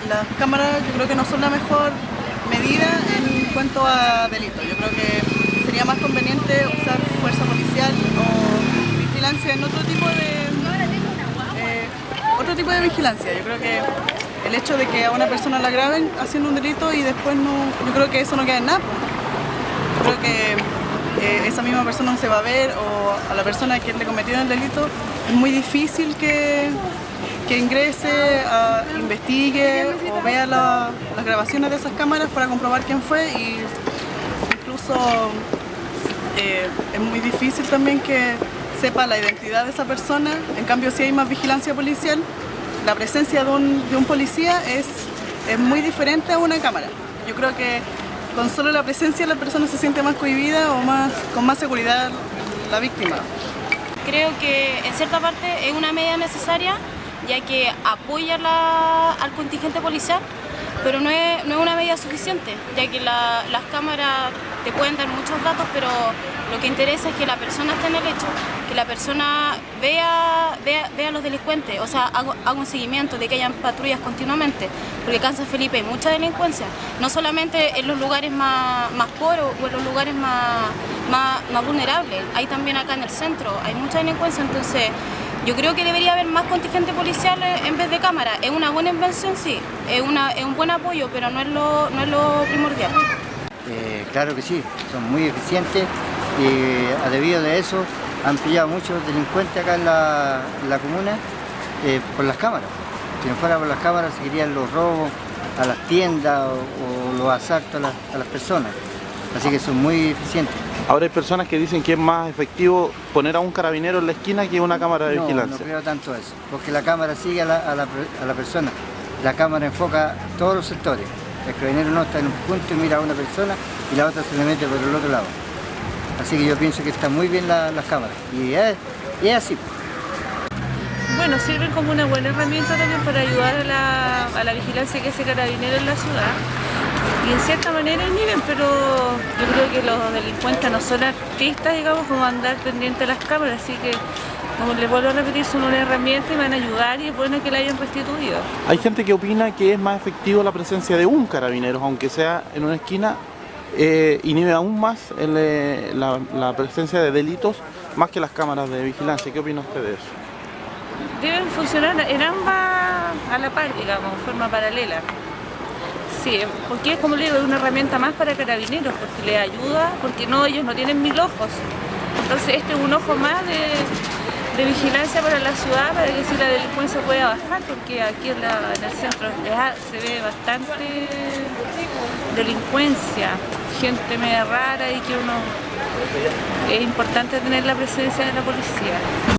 las cámaras yo creo que no son la mejor medida en cuanto a delitos. Yo creo que sería más conveniente usar fuerza policial o vigilancia en otro tipo de vigilancia. Yo creo que el hecho de que a una persona la graben haciendo un delito y después no, yo creo que eso no queda en nada. Yo creo que esa misma persona no se va a ver, o a la persona que le cometió el delito es muy difícil que ingrese, investigue o vea las grabaciones de esas cámaras para comprobar quién fue, y incluso es muy difícil también que sepa la identidad de esa persona. En cambio, si hay más vigilancia policial, la presencia de un policía es muy diferente a una cámara. Yo creo que con solo la presencia la persona se siente más cohibida o con más seguridad la víctima. Creo que en cierta parte es una medida necesaria, ya que apoya al contingente policial, pero no es una medida suficiente, ya que las cámaras te pueden dar muchos datos, pero lo que interesa es que la persona esté en el hecho, que la persona vea a los delincuentes, o sea, haga un seguimiento de que hayan patrullas continuamente, porque acá en San Felipe hay mucha delincuencia, no solamente en los lugares más pobres o en los lugares más vulnerables, hay también acá en el centro, hay mucha delincuencia. Entonces yo creo que debería haber más contingente policial en vez de cámara. Es una buena invención, sí, es un buen apoyo, pero no es lo primordial. Claro que sí, son muy eficientes y debido a eso han pillado muchos delincuentes acá en la comuna por las cámaras. Si no fuera por las cámaras seguirían los robos a las tiendas o los asaltos a las personas. Así que son muy eficientes. Ahora hay personas que dicen que es más efectivo poner a un carabinero en la esquina que una cámara de vigilancia. No creo tanto eso, porque la cámara sigue a la persona. La cámara enfoca todos los sectores. El carabinero no está en un punto y mira a una persona y la otra se le mete por el otro lado. Así que yo pienso que están muy bien las cámaras. Y es así. Bueno, sirven como una buena herramienta también para ayudar a la vigilancia que hace Carabinero en la ciudad. Y en cierta manera inhiben, pero yo creo que los delincuentes no son artistas, digamos, como andar pendiente de las cámaras, así que, como les vuelvo a repetir, son una herramienta y van a ayudar, y es bueno que la hayan restituido. Hay gente que opina que es más efectivo la presencia de un carabinero, aunque sea en una esquina, inhibe aún más la presencia de delitos, más que las cámaras de vigilancia. ¿Qué opina usted de eso? Deben funcionar en ambas a la par, digamos, de forma paralela. Sí, porque es, como le digo, es una herramienta más para Carabineros, porque les ayuda, porque ellos no tienen 1000 ojos. Entonces este es un ojo más de vigilancia para la ciudad, para que si la delincuencia pueda bajar, porque aquí en el centro se ve bastante delincuencia, gente media rara, y que es importante tener la presencia de la policía.